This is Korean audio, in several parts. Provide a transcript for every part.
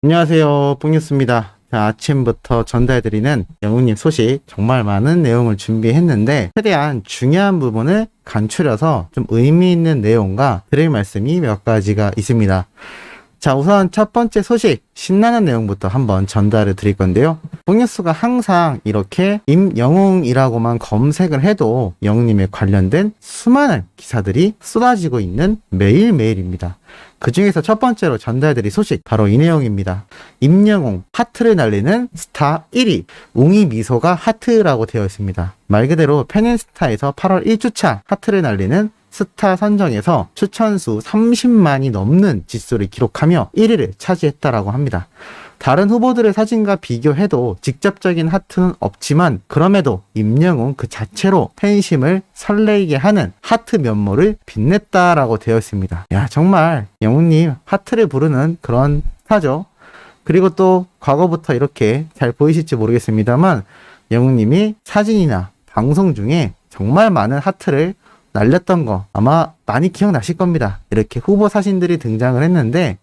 안녕하세요. 뽕뉴스입니다. 자, 아침부터 전달드리는 영웅님 소식 정말 많은 내용을 준비했는데 최대한 중요한 부분을 간추려서 좀 의미 있는 내용과 드릴 말씀이 몇 가지가 있습니다. 자, 우선 첫 번째 소식, 신나는 내용부터 한번 전달을 드릴 건데요. 뽕뉴스가 항상 이렇게 임영웅이라고만 검색을 해도 영웅님에 관련된 수많은 기사들이 쏟아지고 있는 매일매일입니다. 그 중에서 첫 번째로 전달드릴 소식, 바로 이 내용입니다. 임영웅, 하트를 날리는 스타 1위, 웅이 미소가 하트라고 되어 있습니다. 말 그대로 페닌스타에서 8월 1주차 하트를 날리는 스타 선정에서 추천수 30만이 넘는 지수를 기록하며 1위를 차지했다라고 합니다. 다른 후보들의 사진과 비교해도 직접적인 하트는 없지만 그럼에도 임영웅 그 자체로 팬심을 설레게 하는 하트 면모를 빛냈다라고 되어 있습니다. 야, 정말 영웅님 하트를 부르는 그런 스타죠. 그리고 또 과거부터 이렇게 잘 보이실지 모르겠습니다만 영웅님이 사진이나 방송 중에 정말 많은 하트를 날렸던 거 아마 많이 기억나실 겁니다. 이렇게 후보 사진들이 등장을 했는데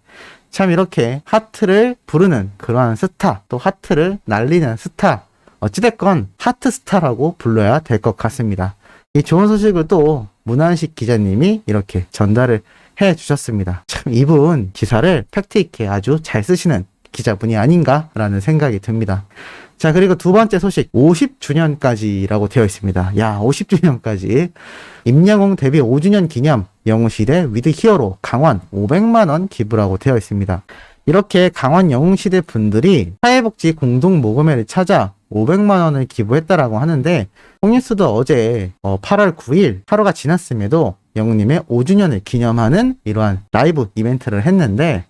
참 이렇게 하트를 부르는 그러한 스타, 또 하트를 날리는 스타, 어찌됐건 하트 스타라고 불러야 될 것 같습니다. 이 좋은 소식을 또 문한식 기자님이 이렇게 전달을 해 주셨습니다. 참 이분 기사를 팩트있게 아주 잘 쓰시는 기자분이 아닌가라는 생각이 듭니다. 자, 그리고 두 번째 소식, 50주년까지라고 되어 있습니다. 야, 50주년까지. 임영웅 데뷔 5주년 기념 영웅시대 위드 히어로 강원 500만원 기부라고 되어 있습니다. 이렇게 강원 영웅시대 분들이 사회복지 공동모금회를 찾아 500만원을 기부했다라고 하는데, 뽕뉴스도 어제 8월 9일 하루가 지났음에도 영웅님의 5주년을 기념하는 이러한 라이브 이벤트를 했는데,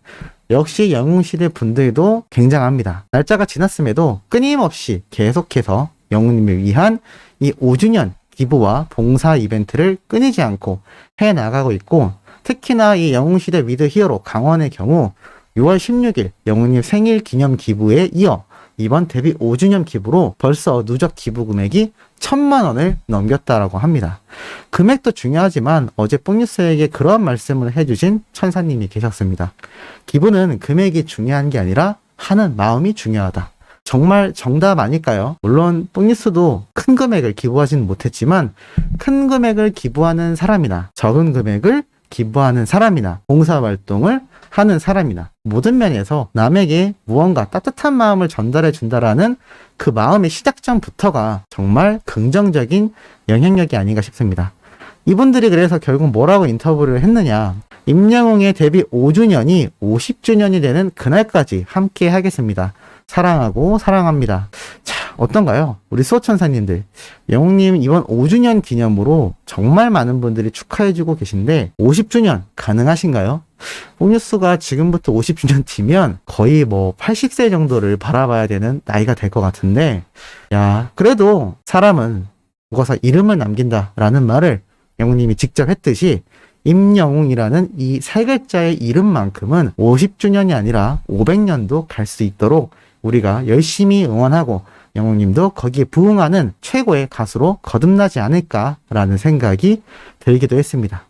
역시 영웅시대 분들도 굉장합니다. 날짜가 지났음에도 끊임없이 계속해서 영웅님을 위한 이 5주년 기부와 봉사 이벤트를 끊이지 않고 해나가고 있고, 특히나 이 영웅시대 위드 히어로 강원의 경우 6월 16일 영웅님 생일 기념 기부에 이어 이번 데뷔 5주년 기부로 벌써 누적 기부 금액이 1000만원을 넘겼다라고 합니다. 금액도 중요하지만 어제 뽕뉴스에게 그런 말씀을 해주신 천사님이 계셨습니다. 기부는 금액이 중요한 게 아니라 하는 마음이 중요하다. 정말 정답 아닐까요? 물론 뽕뉴스도 큰 금액을 기부하지는 못했지만 큰 금액을 기부하는 사람이나 적은 금액을 기부하는 사람이나 봉사활동을 하는 사람이나 모든 면에서 남에게 무언가 따뜻한 마음을 전달해 준다라는 그 마음의 시작점부터가 정말 긍정적인 영향력이 아닌가 싶습니다. 이분들이 그래서 결국 뭐라고 인터뷰를 했느냐, 임영웅의 데뷔 5주년이 50주년이 되는 그날까지 함께 하겠습니다. 사랑하고 사랑합니다. 자, 어떤가요? 우리 수호천사님들, 영웅님 이번 5주년 기념으로 정말 많은 분들이 축하해주고 계신데 50주년 가능하신가요? 뽕뉴스가 지금부터 50주년 뒤면 거의 뭐 80세 정도를 바라봐야 되는 나이가 될 것 같은데, 야, 그래도 사람은 죽어서 이름을 남긴다라는 말을 영웅님이 직접 했듯이 임영웅이라는 이 세 글자의 이름만큼은 50주년이 아니라 500년도 갈 수 있도록 우리가 열심히 응원하고 영웅님도 거기에 부응하는 최고의 가수로 거듭나지 않을까라는 생각이 들기도 했습니다.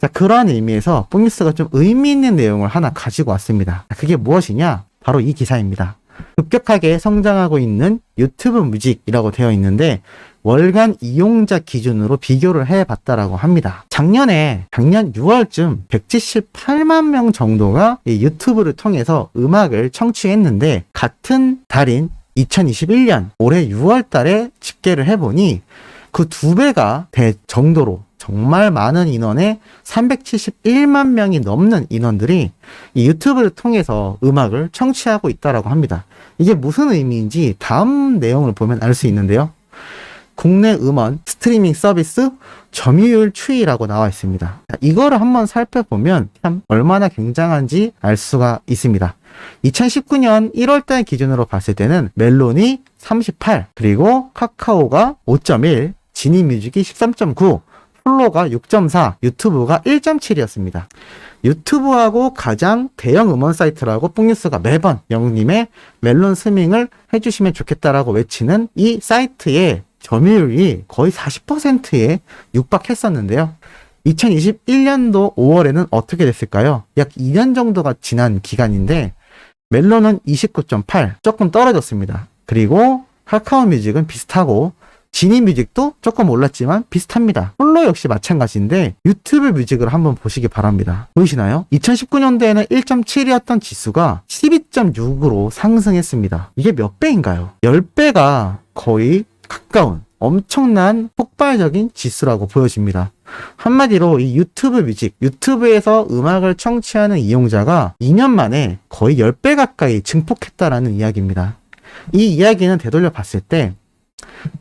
자, 그러한 의미에서 뽕뉴스가 좀 의미 있는 내용을 하나 가지고 왔습니다. 그게 무엇이냐? 바로 이 기사입니다. 급격하게 성장하고 있는 유튜브 뮤직이라고 되어 있는데 월간 이용자 기준으로 비교를 해봤다라고 합니다. 작년 6월쯤 178만 명 정도가 이 유튜브를 통해서 음악을 청취했는데, 같은 달인 2021년 올해 6월 달에 집계를 해보니 그 2배가 될 정도로 정말 많은 인원의 371만 명이 넘는 인원들이 이 유튜브를 통해서 음악을 청취하고 있다라고 합니다. 이게 무슨 의미인지 다음 내용을 보면 알 수 있는데요. 국내 음원 스트리밍 서비스 점유율 추이라고 나와 있습니다. 이거를 한번 살펴보면 참 얼마나 굉장한지 알 수가 있습니다. 2019년 1월달 기준으로 봤을 때는 멜론이 38, 그리고 카카오가 5.1, 지니뮤직이 13.9, 플로가 6.4, 유튜브가 1.7이었습니다. 유튜브하고 가장 대형 음원 사이트라고 뽕뉴스가 매번 영웅님의 멜론 스밍을 해주시면 좋겠다라고 외치는 이 사이트의 점유율이 거의 40%에 육박했었는데요. 2021년도 5월에는 어떻게 됐을까요? 약 2년 정도가 지난 기간인데 멜론은 29.8, 조금 떨어졌습니다. 그리고 카카오 뮤직은 비슷하고 지니 뮤직도 조금 올랐지만 비슷합니다. 플로 역시 마찬가지인데 유튜브 뮤직을 한번 보시기 바랍니다. 보이시나요? 2019년도에는 1.7이었던 지수가 12.6으로 상승했습니다. 이게 몇 배인가요? 10배가 거의 가까운 엄청난 폭발적인 지수라고 보여집니다. 한마디로 이 유튜브 뮤직, 유튜브에서 음악을 청취하는 이용자가 2년 만에 거의 10배 가까이 증폭했다라는 이야기입니다. 이 이야기는 되돌려 봤을 때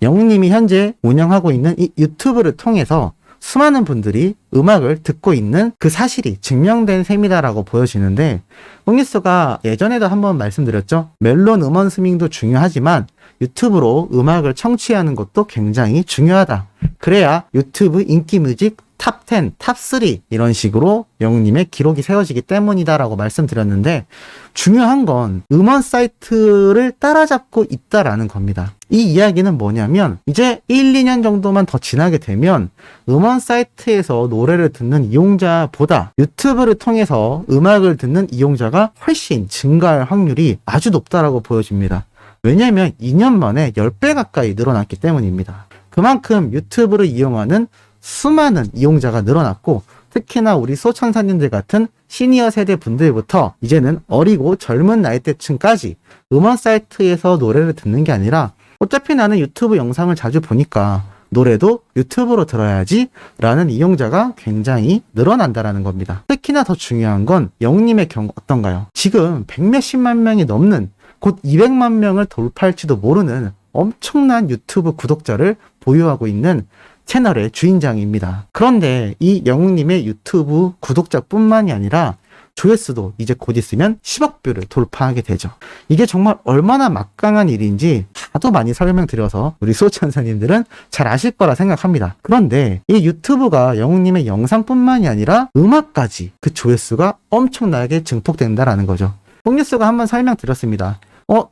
영웅님이 현재 운영하고 있는 이 유튜브를 통해서 수많은 분들이 음악을 듣고 있는 그 사실이 증명된 셈이다라고 보여지는데, 홍뉴스가 예전에도 한번 말씀드렸죠. 멜론 음원 스밍도 중요하지만 유튜브로 음악을 청취하는 것도 굉장히 중요하다. 그래야 유튜브 인기 뮤직 탑 10, 탑 3 이런 식으로 영웅님의 기록이 세워지기 때문이다라고 말씀드렸는데, 중요한 건 음원 사이트를 따라잡고 있다라는 겁니다. 이 이야기는 뭐냐면 이제 1, 2년 정도만 더 지나게 되면 음원 사이트에서 노래를 듣는 이용자보다 유튜브를 통해서 음악을 듣는 이용자가 훨씬 증가할 확률이 아주 높다라고 보여집니다. 왜냐하면 2년 만에 10배 가까이 늘어났기 때문입니다. 그만큼 유튜브를 이용하는 수많은 이용자가 늘어났고, 특히나 우리 소천사님들 같은 시니어 세대 분들부터 이제는 어리고 젊은 나이대층까지 음원 사이트에서 노래를 듣는 게 아니라 어차피 나는 유튜브 영상을 자주 보니까 노래도 유튜브로 들어야지 라는 이용자가 굉장히 늘어난다라는 겁니다. 특히나 더 중요한 건 영웅님의 경우 어떤가요? 지금 100몇십만 명이 넘는, 곧 200만 명을 돌파할지도 모르는 엄청난 유튜브 구독자를 보유하고 있는 채널의 주인장입니다. 그런데 이 영웅님의 유튜브 구독자뿐만이 아니라 조회수도 이제 곧 있으면 10억 뷰를 돌파하게 되죠. 이게 정말 얼마나 막강한 일인지 하도 많이 설명드려서 우리 소천사님들은 잘 아실 거라 생각합니다. 그런데 이 유튜브가 영웅님의 영상뿐만이 아니라 음악까지 그 조회수가 엄청나게 증폭된다라는 거죠. 홍뉴스가 한번 설명드렸습니다.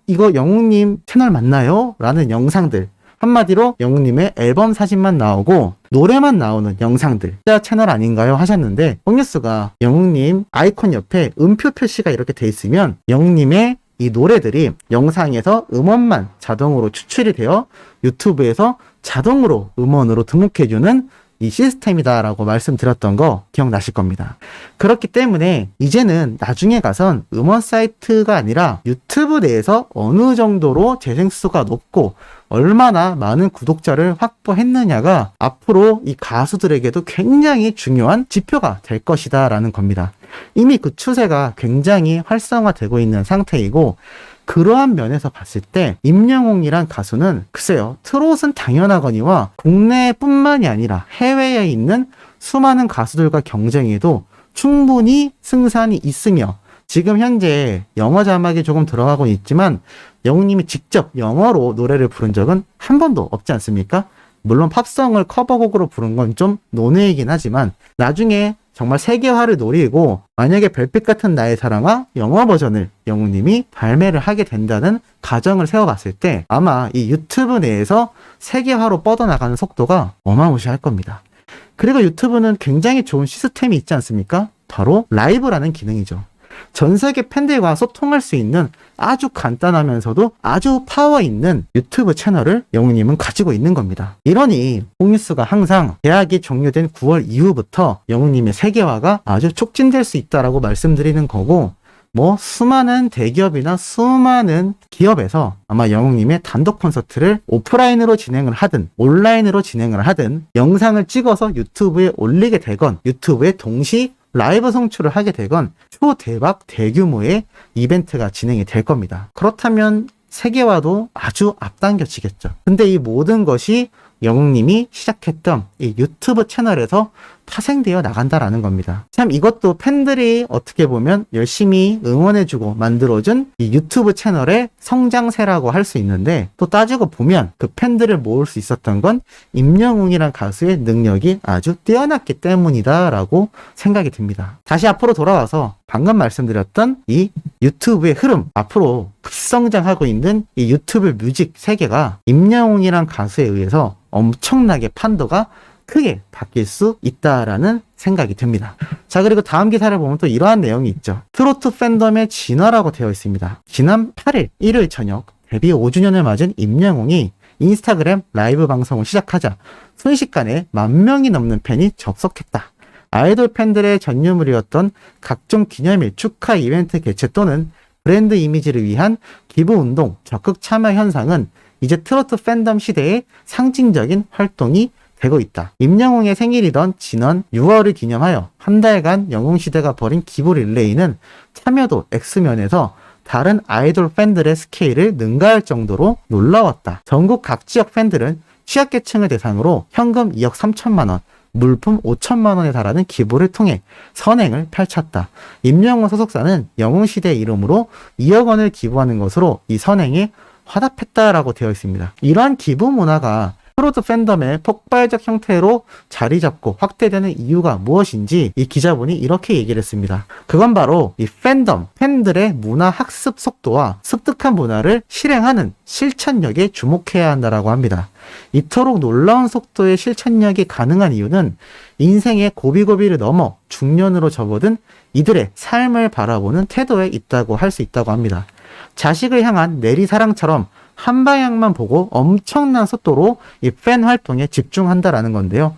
이거 영웅님 채널 맞나요? 라는 영상들, 한마디로 영웅님의 앨범 사진만 나오고 노래만 나오는 영상들, 진짜 채널 아닌가요? 하셨는데, 홍뉴스가 영웅님 아이콘 옆에 음표 표시가 이렇게 돼 있으면 영웅님의 이 노래들이 영상에서 음원만 자동으로 추출이 되어 유튜브에서 자동으로 음원으로 등록해주는 이 시스템이다라고 말씀드렸던 거 기억나실 겁니다. 그렇기 때문에 이제는 나중에 가선 음원 사이트가 아니라 유튜브 내에서 어느 정도로 재생수가 높고 얼마나 많은 구독자를 확보했느냐가 앞으로 이 가수들에게도 굉장히 중요한 지표가 될 것이다 라는 겁니다. 이미 그 추세가 굉장히 활성화되고 있는 상태이고, 그러한 면에서 봤을 때 임영웅이란 가수는 글쎄요, 트롯은 당연하거니와 국내뿐만이 아니라 해외에 있는 수많은 가수들과 경쟁해도 충분히 승산이 있으며, 지금 현재 영어 자막이 조금 들어가고 있지만 영웅님이 직접 영어로 노래를 부른 적은 한 번도 없지 않습니까? 물론 팝송을 커버곡으로 부른 건 좀 논외이긴 하지만 나중에 정말 세계화를 노리고 만약에 별빛 같은 나의 사랑과 영어 버전을 영웅님이 발매를 하게 된다는 가정을 세워봤을 때 아마 이 유튜브 내에서 세계화로 뻗어나가는 속도가 어마무시할 겁니다. 그리고 유튜브는 굉장히 좋은 시스템이 있지 않습니까? 바로 라이브라는 기능이죠. 전 세계 팬들과 소통할 수 있는 아주 간단하면서도 아주 파워 있는 유튜브 채널을 영웅님은 가지고 있는 겁니다. 이러니 홍뉴스가 항상 계약이 종료된 9월 이후부터 영웅님의 세계화가 아주 촉진될 수 있다라고 말씀드리는 거고, 수많은 대기업이나 수많은 기업에서 아마 영웅님의 단독 콘서트를 오프라인으로 진행을 하든 온라인으로 진행을 하든 영상을 찍어서 유튜브에 올리게 되건 유튜브에 동시 라이브 송출을 하게 되건 초대박 대규모의 이벤트가 진행이 될 겁니다. 그렇다면 세계화도 아주 앞당겨지겠죠. 근데 이 모든 것이 영웅님이 시작했던 이 유튜브 채널에서 파생되어 나간다라는 겁니다. 참 이것도 팬들이 어떻게 보면 열심히 응원해주고 만들어준 이 유튜브 채널의 성장세라고 할 수 있는데, 또 따지고 보면 그 팬들을 모을 수 있었던 건 임영웅이란 가수의 능력이 아주 뛰어났기 때문이다 라고 생각이 듭니다. 다시 앞으로 돌아와서 방금 말씀드렸던 이 유튜브의 흐름, 앞으로 급성장하고 있는 이 유튜브 뮤직 세계가 임영웅이란 가수에 의해서 엄청나게 판도가 크게 바뀔 수 있다라는 생각이 듭니다. 자, 그리고 다음 기사를 보면 또 이러한 내용이 있죠. 트로트 팬덤의 진화라고 되어 있습니다. 지난 8일 일요일 저녁 데뷔 5주년을 맞은 임영웅이 인스타그램 라이브 방송을 시작하자 순식간에 10,000명이 넘는 팬이 접속했다. 아이돌 팬들의 전유물이었던 각종 기념일 축하 이벤트 개최 또는 브랜드 이미지를 위한 기부운동 적극 참여 현상은 이제 트로트 팬덤 시대의 상징적인 활동이 되고 있다. 임영웅의 생일이던 지난 6월을 기념하여 한 달간 영웅시대가 벌인 기부 릴레이는 참여도 X면에서 다른 아이돌 팬들의 스케일을 능가할 정도로 놀라웠다. 전국 각 지역 팬들은 취약계층을 대상으로 현금 2억 3천만 원, 물품 5천만 원에 달하는 기부를 통해 선행을 펼쳤다. 임영웅 소속사는 영웅시대 이름으로 2억 원을 기부하는 것으로 이 선행에 화답했다라고 되어 있습니다. 이러한 기부 문화가 트로트 팬덤의 폭발적 형태로 자리 잡고 확대되는 이유가 무엇인지 이 기자분이 이렇게 얘기를 했습니다. 그건 바로 이 팬덤, 팬들의 문화 학습 속도와 습득한 문화를 실행하는 실천력에 주목해야 한다라고 합니다. 이토록 놀라운 속도의 실천력이 가능한 이유는 인생의 고비고비를 넘어 중년으로 접어든 이들의 삶을 바라보는 태도에 있다고 할 수 있다고 합니다. 자식을 향한 내리사랑처럼 한 방향만 보고 엄청난 속도로 이 팬 활동에 집중한다라는 건데요.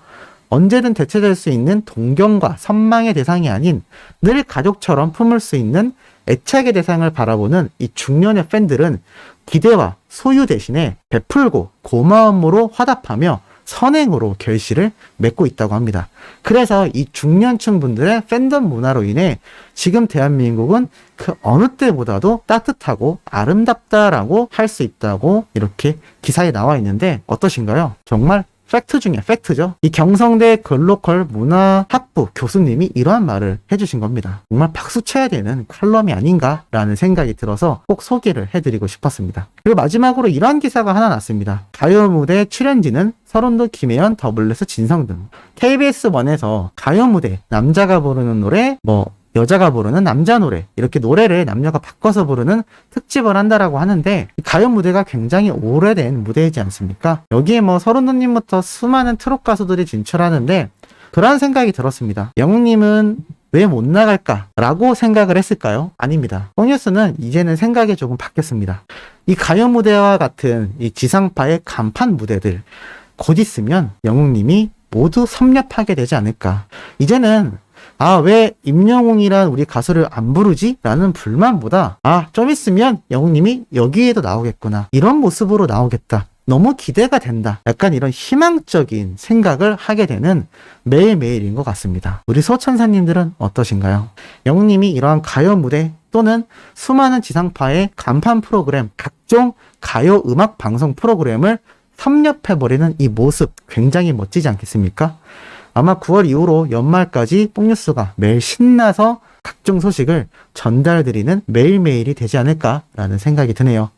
언제든 대체될 수 있는 동경과 선망의 대상이 아닌 늘 가족처럼 품을 수 있는 애착의 대상을 바라보는 이 중년의 팬들은 기대와 소유 대신에 베풀고 고마움으로 화답하며 선행으로 결실을 맺고 있다고 합니다. 그래서 이 중년층 분들의 팬덤 문화로 인해 지금 대한민국은 그 어느 때보다도 따뜻하고 아름답다라고 할 수 있다고 이렇게 기사에 나와 있는데 어떠신가요? 정말 팩트 중에 팩트죠. 이 경성대 글로컬 문화학부 교수님이 이러한 말을 해주신 겁니다. 정말 박수 쳐야 되는 칼럼이 아닌가라는 생각이 들어서 꼭 소개를 해드리고 싶었습니다. 그리고 마지막으로 이러한 기사가 하나 났습니다. 가요 무대 출연진은 서른도 김혜연, 더블레스 진성등. KBS1에서 가요 무대 남자가 부르는 노래 여자가 부르는 남자 노래 이렇게 노래를 남녀가 바꿔서 부르는 특집을 한다라고 하는데 가요 무대가 굉장히 오래된 무대이지 않습니까? 여기에 서른도님부터 수많은 트롯 가수들이 진출하는데 그런 생각이 들었습니다. 영웅님은 왜 못 나갈까? 라고 생각을 했을까요? 아닙니다. 뽕뉴스는 이제는 생각이 조금 바뀌었습니다. 이 가요 무대와 같은 이 지상파의 간판 무대들 곧 있으면 영웅님이 모두 섭렵하게 되지 않을까. 이제는 왜 임영웅이란 우리 가수를 안 부르지? 라는 불만보다 좀 있으면 영웅님이 여기에도 나오겠구나. 이런 모습으로 나오겠다. 너무 기대가 된다. 약간 이런 희망적인 생각을 하게 되는 매일매일인 것 같습니다. 우리 소천사님들은 어떠신가요? 영웅님이 이러한 가요 무대 또는 수많은 지상파의 간판 프로그램, 각종 가요 음악 방송 프로그램을 섭렵해버리는 이 모습 굉장히 멋지지 않겠습니까? 아마 9월 이후로 연말까지 뽕뉴스가 매일 신나서 각종 소식을 전달드리는 매일매일이 되지 않을까라는 생각이 드네요.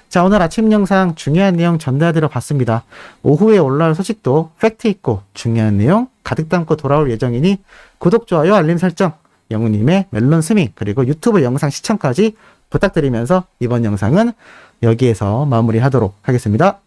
자, 오늘 아침 영상 중요한 내용 전달드려 봤습니다. 오후에 올라올 소식도 팩트 있고 중요한 내용 가득 담고 돌아올 예정이니 구독, 좋아요, 알림 설정, 영웅님의 멜론 스밍 그리고 유튜브 영상 시청까지 부탁드리면서 이번 영상은 여기에서 마무리하도록 하겠습니다.